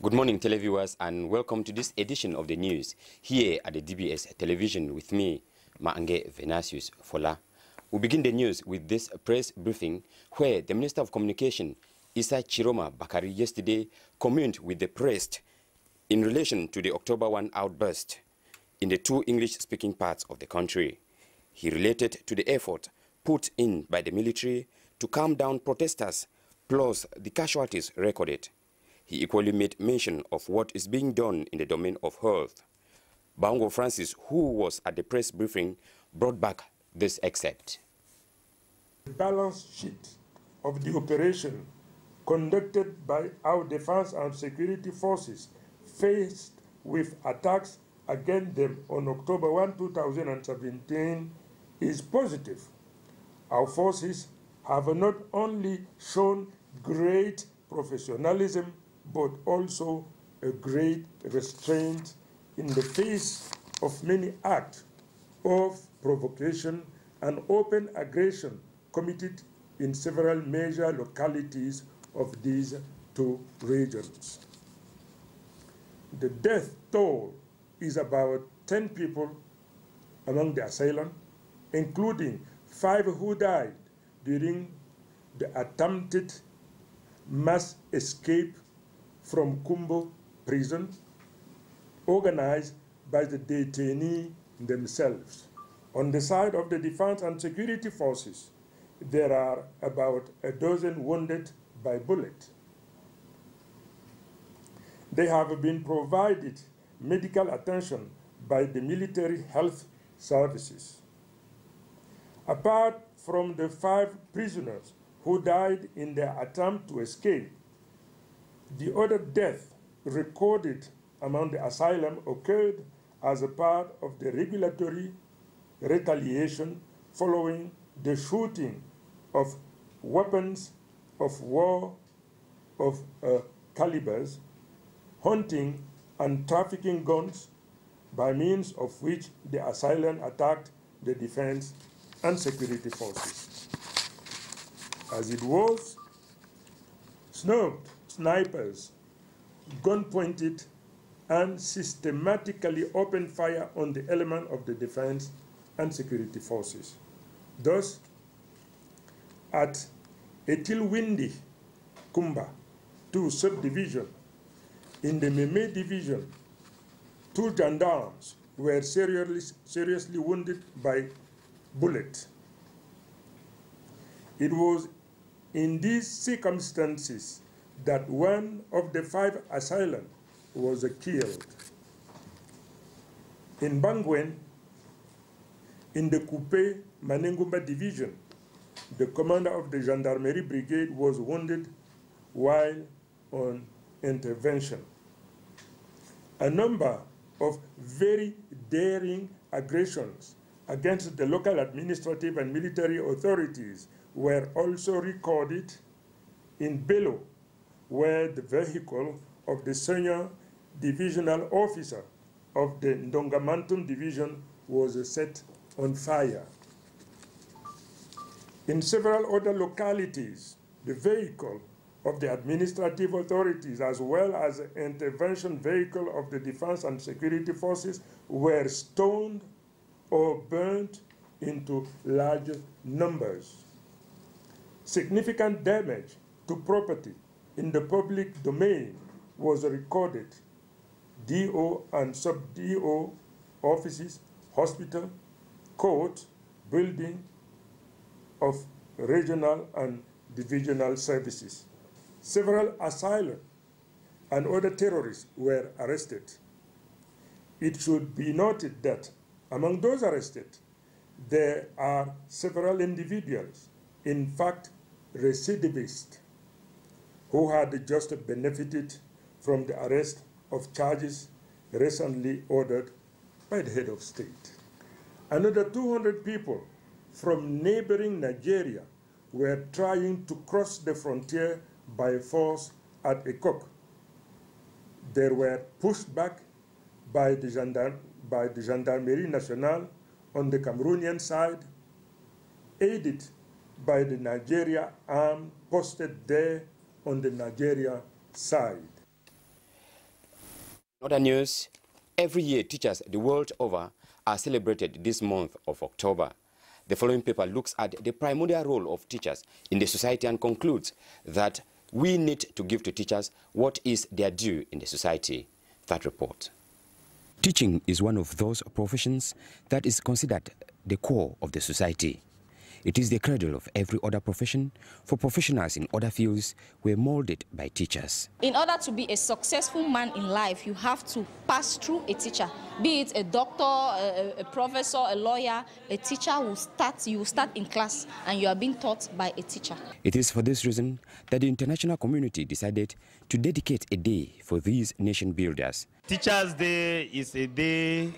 Good morning, televiewers, and welcome to this edition of the news here at the DBS television with me, Mahngeh Vernasius Fola. We begin the news with this press briefing where the Minister of Communication, Issa Chiroma Bakari, yesterday communed with the press in relation to the October 1 outburst in the two English-speaking parts of the country. He related to the effort put in by the military to calm down protesters, plus the casualties recorded. He equally made mention of what is being done in the domain of health. Bango Francis, who was at the press briefing, brought back this excerpt. The balance sheet of the operation conducted by our defense and security forces faced with attacks against them on October 1, 2017 is positive. Our forces have not only shown great professionalism but also a great restraint in the face of many acts of provocation and open aggression committed in several major localities of these two regions. The death toll is about 10 people among the assailants, including 5 who died during the attempted mass escape from Kumbo prison, organized by the detainees themselves. On the side of the defense and security forces, there are about a dozen wounded by bullet. They have been provided medical attention by the military health services. Apart from the 5 prisoners who died in their attempt to escape, the other death recorded among the asylum occurred as a part of the regulatory retaliation following the shooting of weapons of war of calibers, hunting and trafficking guns, by means of which the asylum attacked the defense and security forces. As it was, snipers, gun-pointed, and systematically opened fire on the element of the defense and security forces. Thus, at Etilwindi, Kumba, 2 subdivision, in the Meme division, 2 gendarmes were seriously wounded by bullets. It was in these circumstances that one of the 5 assailants was killed. In Bangwen, in the Coupe Manengumba division, the commander of the gendarmerie brigade was wounded while on intervention. A number of very daring aggressions against the local administrative and military authorities were also recorded in Bello, where the vehicle of the senior divisional officer of the Ndongamantum division was set on fire. In several other localities, the vehicle of the administrative authorities as well as the intervention vehicle of the defense and security forces were stoned or burnt into large numbers. Significant damage to property in the public domain was recorded. DO and sub-DO offices, hospital, court, building of regional and divisional services. Several asylum and other terrorists were arrested. It should be noted that among those arrested, there are several individuals, in fact, recidivists, who had just benefited from the arrest of charges recently ordered by the head of state. Another 200 people from neighboring Nigeria were trying to cross the frontier by force at Ekok. They were pushed back by the Gendarmerie Nationale on the Cameroonian side, aided by the Nigeria arm posted there on the Nigeria side. In other news, every year teachers the world over are celebrated this month of October. The following paper looks at the primordial role of teachers in the society and concludes that we need to give to teachers what is their due in the society. That report. Teaching is one of those professions that is considered the core of the society. It is the cradle of every other profession, for professionals in other fields were molded by teachers. In order to be a successful man in life, you have to pass through a teacher. Be it a doctor, a professor, a lawyer, a teacher you will start in class and you are being taught by a teacher. It is for this reason that the international community decided to dedicate a day for these nation builders. Teachers' Day is a day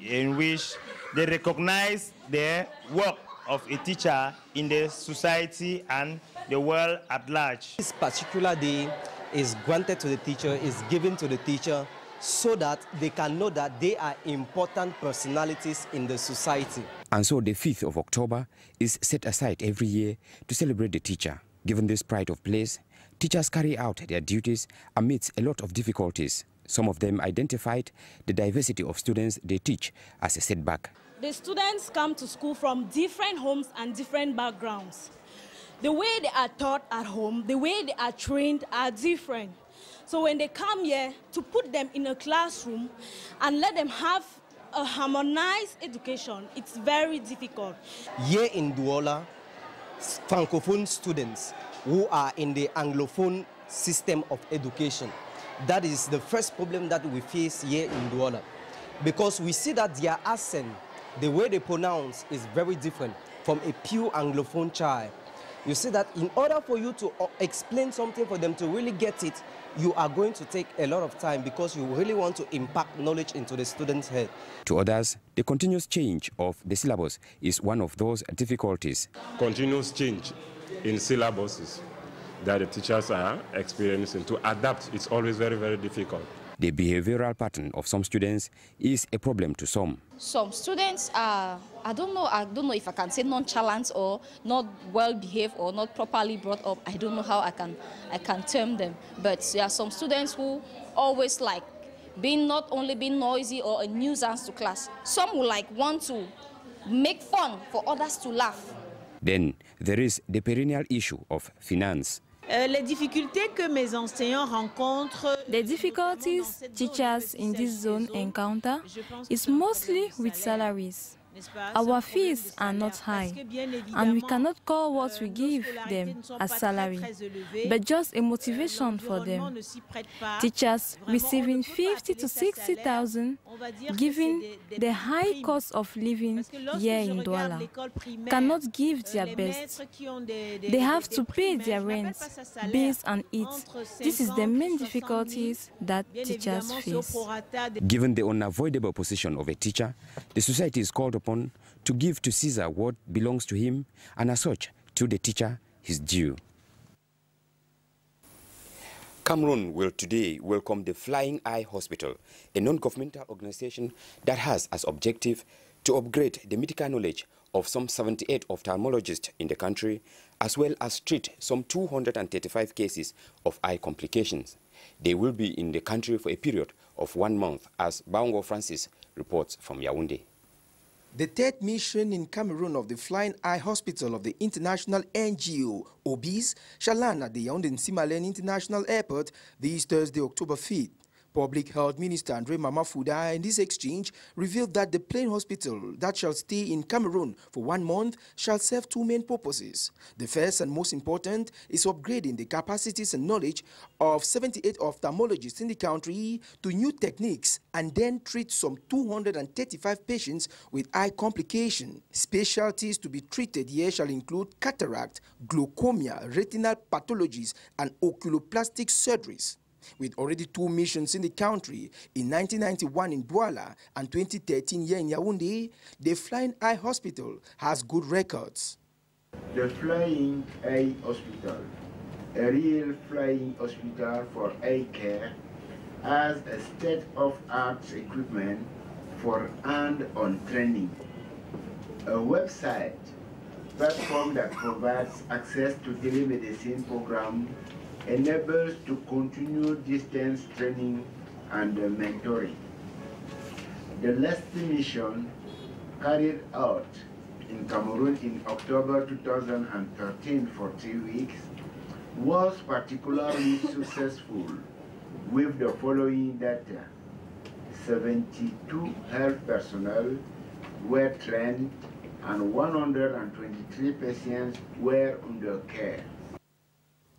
in which they recognize the work of a teacher in the society and the world at large. This particular day is granted to the teacher, is given to the teacher so that they can know that they are important personalities in the society. And so the 5th of October is set aside every year to celebrate the teacher. Given this pride of place, teachers carry out their duties amidst a lot of difficulties. Some of them identified the diversity of students they teach as a setback. The students come to school from different homes and different backgrounds. The way they are taught at home, the way they are trained are different. So when they come here, to put them in a classroom and let them have a harmonized education, it's very difficult. Here in Douala, Francophone students who are in the Anglophone system of education, that is the first problem that we face here in Douala. Because we see that their accent, the way they pronounce is very different from a pure Anglophone child. You see that in order for you to explain something for them to really get it, you are going to take a lot of time because you really want to impact knowledge into the student's head. To others, the continuous change of the syllabus is one of those difficulties. Continuous change in syllabuses that the teachers are experiencing to adapt, it's always very, very difficult. The behavioral pattern of some students is a problem to some. Some students are, I don't know if I can say nonchalant or not well behaved or not properly brought up. I don't know how I can term them. But there are some students who always like not only being noisy or a nuisance to class. Some will want to make fun for others to laugh. Then there is the perennial issue of finance. Les difficultés que mes enseignants rencontrent. The difficulties teachers in this zone encounter is mostly with salaries. Our fees are not high, and we cannot call what we give them a salary, but just a motivation for them. Teachers receiving 50 to 60,000, given the high cost of living here in Douala, cannot give their best. They have to pay their rent, bills and eat. This is the main difficulties that teachers face. Given the unavoidable position of a teacher, the society is called upon to give to Caesar what belongs to him, and as such, to the teacher his due. Cameroon will today welcome the Flying Eye Hospital, a non-governmental organization that has as objective to upgrade the medical knowledge of some 78 ophthalmologists in the country, as well as treat some 235 cases of eye complications. They will be in the country for a period of 1 month, as Mahngeh Francis reports from Yaoundé. The third mission in Cameroon of the Flying Eye Hospital of the international NGO, OBIS, shall land at the Yaoundé-Nsimalen International Airport this Thursday, October 5th. Public Health Minister Andre Mamafuda in this exchange revealed that the plane hospital that shall stay in Cameroon for 1 month shall serve two main purposes. The first and most important is upgrading the capacities and knowledge of 78 ophthalmologists in the country to new techniques and then treat some 235 patients with eye complications. Specialties to be treated here shall include cataract, glaucoma, retinal pathologies, and oculoplastic surgeries. With already 2 missions in the country, in 1991 in Douala and 2013 here in Yaoundé, the Flying Eye Hospital has good records. The Flying Eye Hospital, a real flying hospital for eye care, has a state-of-art equipment for hand-on training, a website platform that provides access to telemedicine program, enables to continue distance training and mentoring. The last mission carried out in Cameroon in October 2013 for 3 weeks was particularly successful with the following data. 72 health personnel were trained and 123 patients were under care.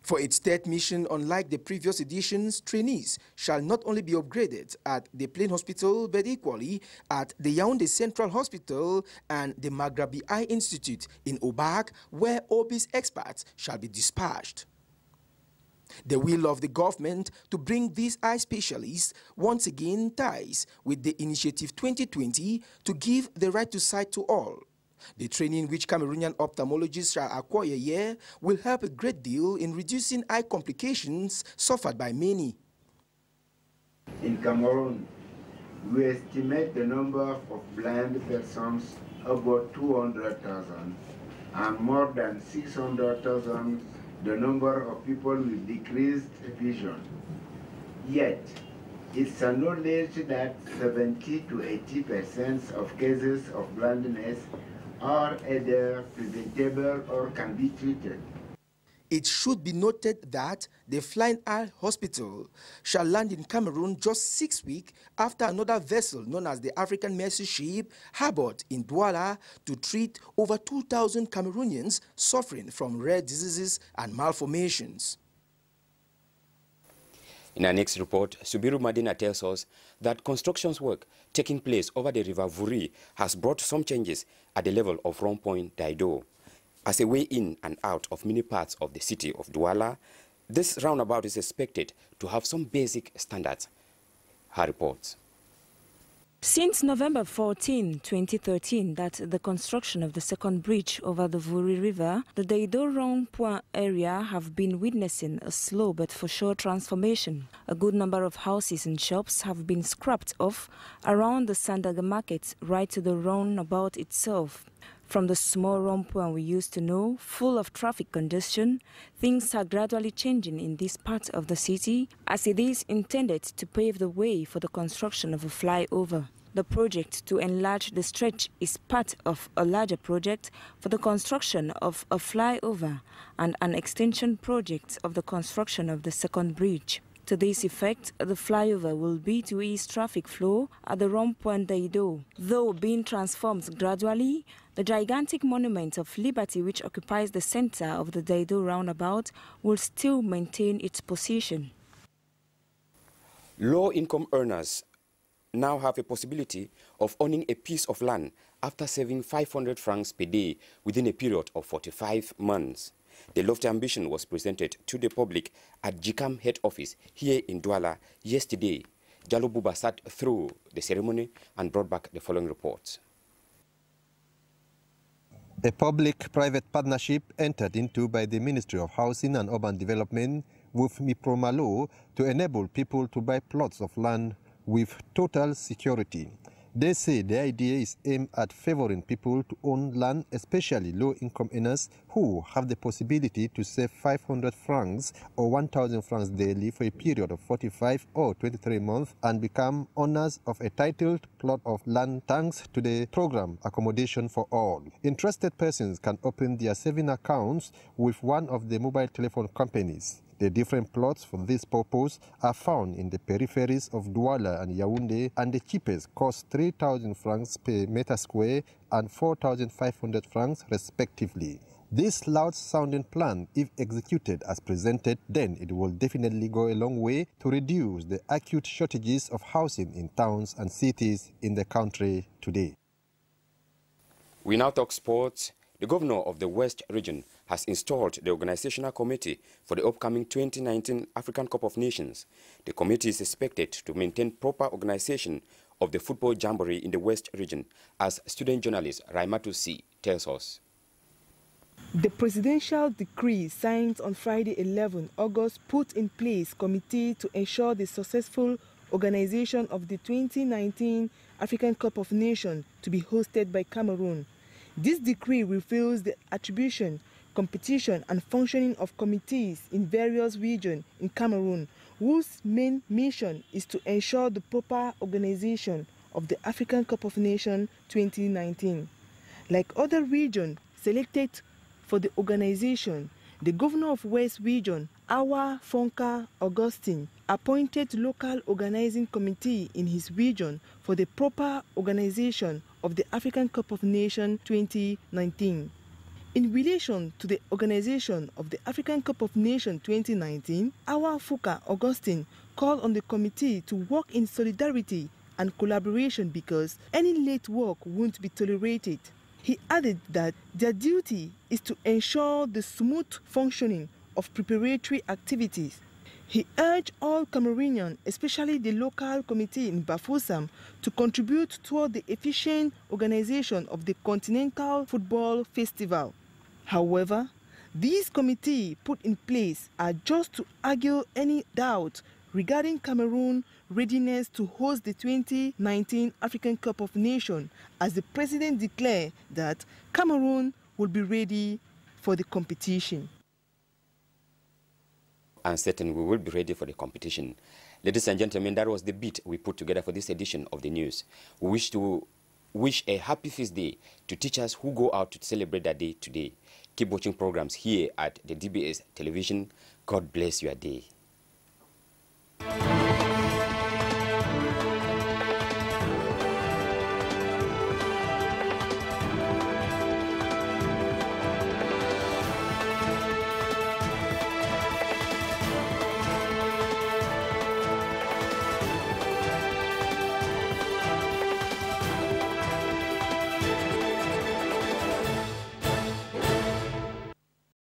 For its third mission, unlike the previous editions, trainees shall not only be upgraded at the Plain Hospital, but equally at the Yaoundé Central Hospital and the Maghrabi Eye Institute in Obak, where obese experts shall be dispatched. The will of the government to bring these eye specialists once again ties with the Initiative 2020 to give the right to sight to all. The training which Cameroonian ophthalmologists shall acquire here will help a great deal in reducing eye complications suffered by many. In Cameroon, we estimate the number of blind persons about 200,000 and more than 600,000 the number of people with decreased vision. Yet, it's acknowledged that 70 to 80% of cases of blindness are either preventable or can be treated. It should be noted that the Flying Eye Hospital shall land in Cameroon just 6 weeks after another vessel known as the African Mercy Ship harbored in Douala to treat over 2,000 Cameroonians suffering from rare diseases and malformations. In our next report, Subiru Madina tells us that construction work taking place over the river Vuri has brought some changes at the level of Rond-Point Daido. As a way in and out of many parts of the city of Douala, this roundabout is expected to have some basic standards. Her reports. Since November 14, 2013, that the construction of the second bridge over the Vuri River, the Daido Rond-Point area have been witnessing a slow but for sure transformation. A good number of houses and shops have been scrapped off around the Sandaga market right to the roundabout itself. From the small rond-point we used to know, full of traffic congestion, things are gradually changing in this part of the city, as it is intended to pave the way for the construction of a flyover. The project to enlarge the stretch is part of a larger project for the construction of a flyover and an extension project of the construction of the second bridge. To this effect, the flyover will be to ease traffic flow at the Rond-Point Daido. Though being transformed gradually, the gigantic monument of Liberty, which occupies the center of the Daido roundabout, will still maintain its position. Low-income earners now have a possibility of owning a piece of land after saving 500 francs per day within a period of 45 months. The lofty ambition was presented to the public at GCAM head office here in Douala yesterday. Jallo Buba sat through the ceremony and brought back the following reports. A public-private partnership entered into by the Ministry of Housing and Urban Development with Mipromalo to enable people to buy plots of land with total security. They say the idea is aimed at favoring people to own land, especially low-income earners who have the possibility to save 500 francs or 1,000 francs daily for a period of 45 or 23 months and become owners of a titled plot of land thanks to the program Accommodation for All. Interested persons can open their saving accounts with one of the mobile telephone companies. The different plots for this purpose are found in the peripheries of Douala and Yaoundé, and the cheapest cost 3,000 francs per meter square and 4,500 francs respectively. This loud-sounding plan, if executed as presented, then it will definitely go a long way to reduce the acute shortages of housing in towns and cities in the country today. We now talk sports. The governor of the West region has installed the organizational committee for the upcoming 2019 African Cup of Nations. The committee is expected to maintain proper organization of the football jamboree in the West region, as student journalist Raimatu C. tells us. The presidential decree signed on Friday 11 August put in place a committee to ensure the successful organization of the 2019 African Cup of Nations to be hosted by Cameroon. This decree reveals the attribution, competition and functioning of committees in various regions in Cameroon, whose main mission is to ensure the proper organization of the African Cup of Nations 2019. Like other regions selected for the organization, the governor of West Region, Awa Fonka Augustine, appointed local organizing committee in his region for the proper organization of the African Cup of Nations 2019. In relation to the organization of the African Cup of Nations 2019, Awa Fonka Augustine called on the committee to work in solidarity and collaboration because any late work won't be tolerated. He added that their duty is to ensure the smooth functioning of preparatory activities. He urged all Cameroonians, especially the local committee in Bafoussam, to contribute toward the efficient organization of the Continental Football Festival. However, these committees put in place are just to argue any doubt regarding Cameroon's readiness to host the 2019 African Cup of Nations, as the president declared that Cameroon will be ready for the competition. And certainly we will be ready for the competition. Ladies and gentlemen, that was the beat we put together for this edition of the news. We wish to wish a happy feast day to teachers who go out to celebrate that day today. Keep watching programs here at the DBS television. God bless your day.